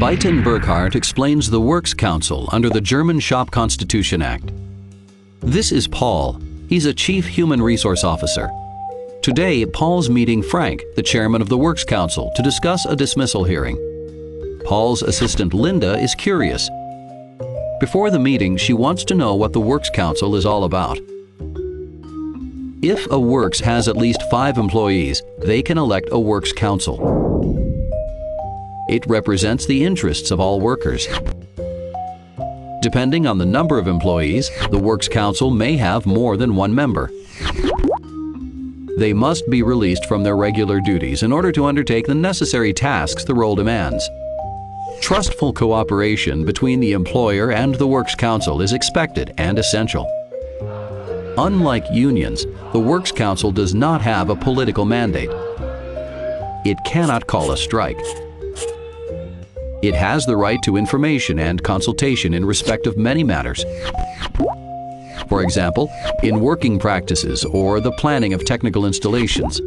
Burkhardt explains the Works Council under the German Shop Constitution Act. This is Paul. He's a Chief Human Resource Officer. Today, Paul's meeting Frank, the Chairman of the Works Council, to discuss a dismissal hearing. Paul's assistant Linda is curious. Before the meeting, she wants to know what the Works Council is all about. If a Works has at least 5 employees, they can elect a Works Council. It represents the interests of all workers. Depending on the number of employees, the Works Council may have more than one member. They must be released from their regular duties in order to undertake the necessary tasks the role demands. Trustful cooperation between the employer and the Works Council is expected and essential. Unlike unions, the Works Council does not have a political mandate. It cannot call a strike. It has the right to information and consultation in respect of many matters. For example, in working practices or the planning of technical installations.